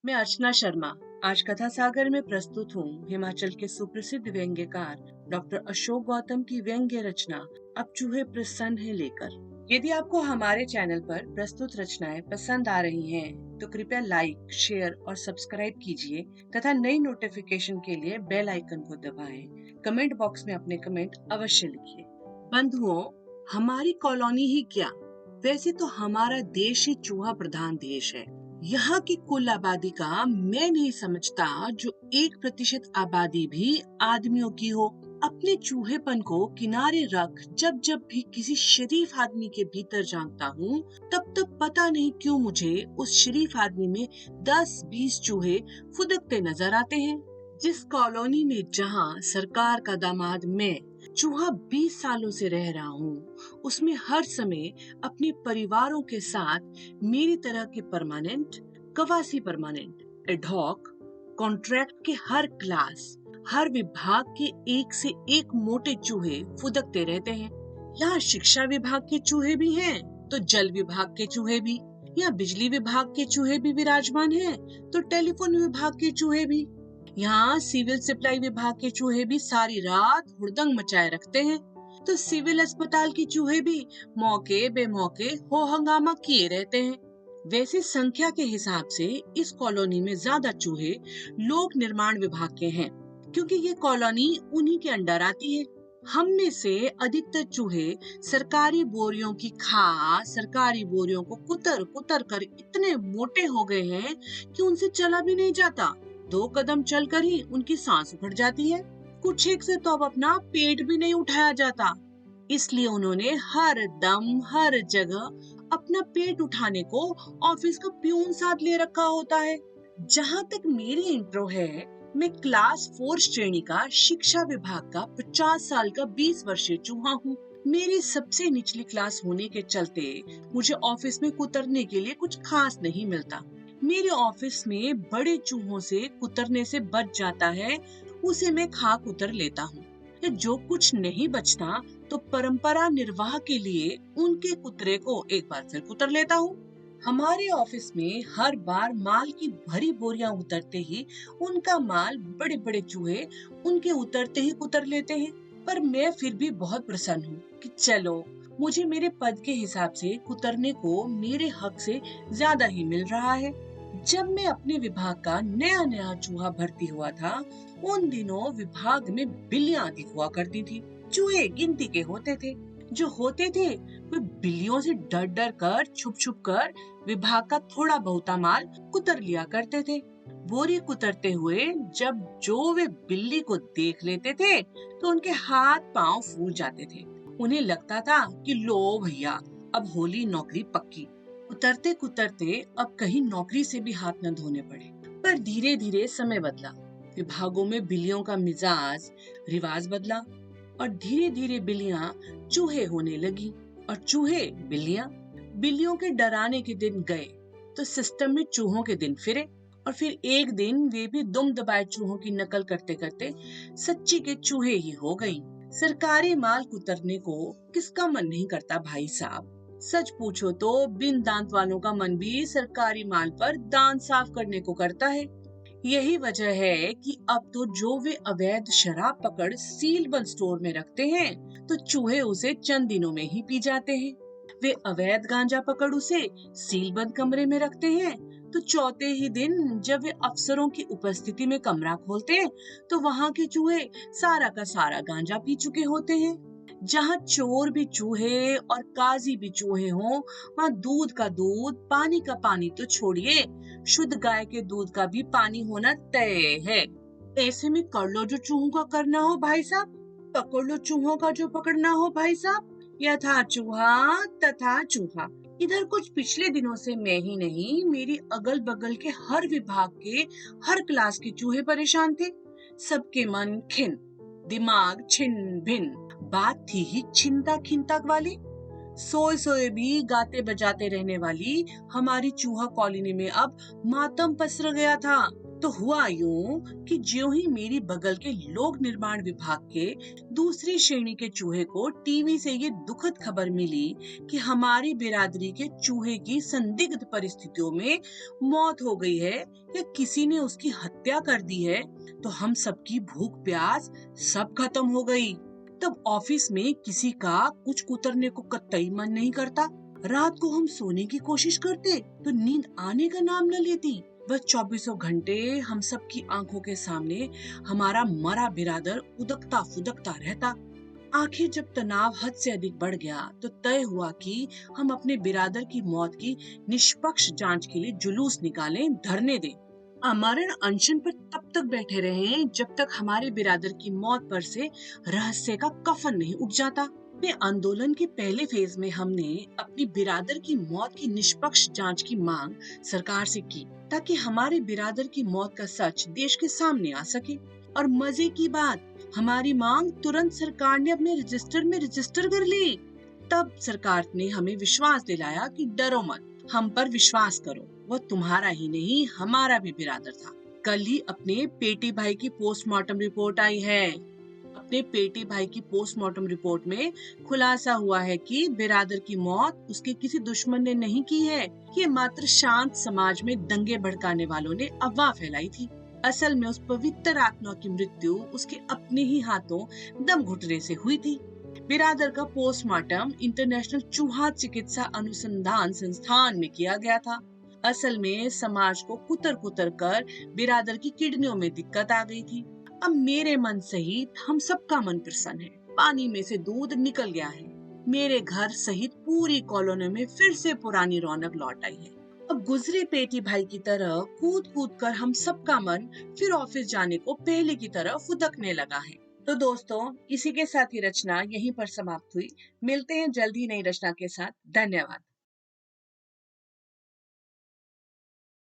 मैं अर्चना शर्मा आज कथा सागर में प्रस्तुत हूँ हिमाचल के सुप्रसिद्ध व्यंग्यकार डॉक्टर अशोक गौतम की व्यंग्य रचना अब चूहे प्रसन्न है लेकर। यदि आपको हमारे चैनल पर प्रस्तुत रचनाएं पसंद आ रही हैं, तो कृपया लाइक, शेयर और सब्सक्राइब कीजिए तथा नई नोटिफिकेशन के लिए बेल आइकन को दबाएं। कमेंट बॉक्स में अपने कमेंट अवश्य लिखिए। बंधुओं, हमारी कॉलोनी ही क्या, वैसे तो हमारा देश ही चूहा प्रधान देश है। यहाँ की कुल आबादी का मैं नहीं समझता जो 1% आबादी भी आदमियों की हो। अपने चूहेपन को किनारे रख जब जब भी किसी शरीफ आदमी के भीतर झांकता हूँ, तब तब पता नहीं क्यों मुझे उस शरीफ आदमी में 10-20 चूहे फुदकते नजर आते हैं। जिस कॉलोनी में जहाँ सरकार का दामाद मैं चूहा 20 सालों से रह रहा हूँ, उसमें हर समय अपने परिवारों के साथ मेरी तरह के permanent, Kawasi permanent, ad hoc, contract के हर क्लास, हर विभाग के एक से एक मोटे चूहे फुदकते रहते हैं। यहाँ शिक्षा विभाग के चूहे भी हैं, तो जल विभाग के चूहे भी। यहाँ बिजली विभाग के चूहे भी विराजमान हैं, तो टेलीफोन विभाग के चूहे भी। यहाँ सिविल सप्लाई विभाग के चूहे भी सारी रात हुड़दंग मचाए रखते हैं, तो सिविल अस्पताल के चूहे भी मौके बेमौके हो हंगामा किए रहते हैं। वैसे संख्या के हिसाब से इस कॉलोनी में ज्यादा चूहे लोक निर्माण विभाग के हैं, क्योंकि ये कॉलोनी उन्हीं के अंडर आती है। हम में से अधिकतर चूहे सरकारी बोरियों की खाद, सरकारी बोरियों को कुतर कुतर कर इतने मोटे हो गए हैं कि उनसे चला भी नहीं जाता। 2 कदम चलकर ही उनकी सांस उखड़ जाती है। कुछ एक से तो अब अपना पेट भी नहीं उठाया जाता। इसलिए उन्होंने हर दम हर जगह अपना पेट उठाने को ऑफिस का प्यून साथ ले रखा होता है। जहाँ तक मेरी इंट्रो है, मैं क्लास 4 श्रेणी का शिक्षा विभाग का 50 साल का 20 वर्षीय चूहा हूँ। मेरी सबसे निचली क्लास होने के चलते मुझे ऑफिस में कुतरने के लिए कुछ खास नहीं मिलता। मेरे ऑफिस में बड़े चूहों से कुतरने से बच जाता है, उसे मैं खा कुतर लेता हूँ। जो कुछ नहीं बचता तो परंपरा निर्वाह के लिए उनके कुतरे को एक बार फिर कुतर लेता हूँ। हमारे ऑफिस में हर बार माल की भरी बोरियां उतरते ही उनका माल बड़े बड़े चूहे उनके उतरते ही कुतर लेते हैं। पर मैं फिर भी बहुत प्रसन्न हूँ कि चलो, मुझे मेरे पद के हिसाब से कुतरने को मेरे हक से ज्यादा ही मिल रहा है। जब मैं अपने विभाग का नया नया चूहा भर्ती हुआ था, उन दिनों विभाग में बिल्लियां अधिक हुआ करती थी। चूहे गिनती के होते थे। जो होते थे वे बिल्लियों से डर डर कर, छुप छुप कर विभाग का थोड़ा बहुता माल कुतर लिया करते थे। बोरी कुतरते हुए जब जो वे बिल्ली को देख लेते थे, तो उनके हाथ पांव फूल जाते थे। उन्हें लगता था कि लो भैया, अब होली नौकरी पक्की। कुतरते कुतरते अब कहीं नौकरी से भी हाथ न धोने पड़े। पर धीरे धीरे समय बदला, विभागों में बिल्लियों का मिजाज, रिवाज बदला और धीरे धीरे बिल्लियां चूहे होने लगी और चूहे बिल्लियां। बिल्लियों के डराने के दिन गए तो सिस्टम में चूहों के दिन फिरे, और फिर एक दिन वे भी दुम दबाए चूहों की नकल करते करते सच्ची के चूहे ही हो गई। सरकारी माल कुतरने को किसका मन नहीं करता भाई साहब। सच पूछो तो बिन दांत वालों का मन भी सरकारी माल पर दांत साफ करने को करता है। यही वजह है कि अब तो जो वे अवैध शराब पकड़ सील बंद स्टोर में रखते हैं, तो चूहे उसे चंद दिनों में ही पी जाते हैं। वे अवैध गांजा पकड़ उसे सील बंद कमरे में रखते हैं, तो चौथे ही दिन जब वे अफसरों की उपस्थिति में कमरा खोलते हैं, तो वहां के चूहे सारा का सारा गांजा पी चुके होते हैं। जहाँ चोर भी चूहे और काजी भी चूहे हों, वहाँ दूध का दूध, पानी का पानी तो छोड़िए, शुद्ध गाय के दूध का भी पानी होना तय है। ऐसे में कर लो जो चूहों का करना हो भाई साहब, पकड़ लो चूहों का जो पकड़ना हो भाई साहब। यथा चूहा तथा चूहा। इधर कुछ पिछले दिनों से मैं ही नहीं, मेरी अगल बगल के हर विभाग के हर क्लास के चूहे परेशान थे। सबके मन खिन, दिमाग छिन्न भिन्न। बात थी ही चिंता खिंता वाली। सोए सोए भी गाते बजाते रहने वाली हमारी चूहा कॉलोनी में अब मातम पसर गया था। तो हुआ यूं कि ज्यों ही मेरी बगल के लोक निर्माण विभाग के दूसरी श्रेणी के चूहे को टीवी से ये दुखद खबर मिली कि हमारी बिरादरी के चूहे की संदिग्ध परिस्थितियों में मौत हो गई है या किसी ने उसकी हत्या कर दी है, तो हम सबकी भूख प्यास सब खत्म हो गई। तब ऑफिस में किसी का कुछ कुतरने को कतई मन नहीं करता। रात को हम सोने की कोशिश करते तो नींद आने का नाम न लेती। बस चौबीसों घंटे हम सब की आंखों के सामने हमारा मरा बिरादर उदकता फुदकता रहता। आखिर जब तनाव हद से अधिक बढ़ गया तो तय हुआ कि हम अपने बिरादर की मौत की निष्पक्ष जांच के लिए जुलूस निकालें, धरने दें। अमरण अनशन पर तब तक बैठे रहे जब तक हमारे बिरादर की मौत पर से रहस्य का कफन नहीं उठ जाता। अपने आंदोलन के पहले फेज में हमने अपनी बिरादर की मौत की निष्पक्ष जांच की मांग सरकार से की, ताकि हमारे बिरादर की मौत का सच देश के सामने आ सके। और मजे की बात, हमारी मांग तुरंत सरकार ने अपने रजिस्टर में रजिस्टर कर ली। तब सरकार ने हमें विश्वास दिलाया कि डरो मत, हम पर विश्वास करो, वह तुम्हारा ही नहीं हमारा भी बिरादर था। कल ही अपने पेटी भाई की पोस्टमार्टम रिपोर्ट आई है। अपने पेटी भाई की पोस्टमार्टम रिपोर्ट में खुलासा हुआ है कि बिरादर की मौत उसके किसी दुश्मन ने नहीं की है, ये मात्र शांत समाज में दंगे भड़काने वालों ने अफवाह फैलाई थी। असल में उस पवित्र आत्मा की मृत्यु उसके अपने ही हाथों दम घुटने से हुई थी। बिरादर का पोस्टमार्टम इंटरनेशनल चूहा चिकित्सा अनुसंधान संस्थान में किया गया था। असल में समाज को कुतर कुतर कर बिरादर की किडनियों में दिक्कत आ गई थी। अब मेरे मन सहित हम सबका मन प्रसन्न है। पानी में से दूध निकल गया है। मेरे घर सहित पूरी कॉलोनी में फिर से पुरानी रौनक लौट आई है। अब गुजरे पेटी भाई की तरह कूद कूद कर हम सबका मन फिर ऑफिस जाने को पहले की तरह फुदकने लगा है। तो दोस्तों, इसी के साथ ही रचना यहीं पर समाप्त हुई। मिलते हैं जल्द ही नई रचना के साथ। धन्यवाद।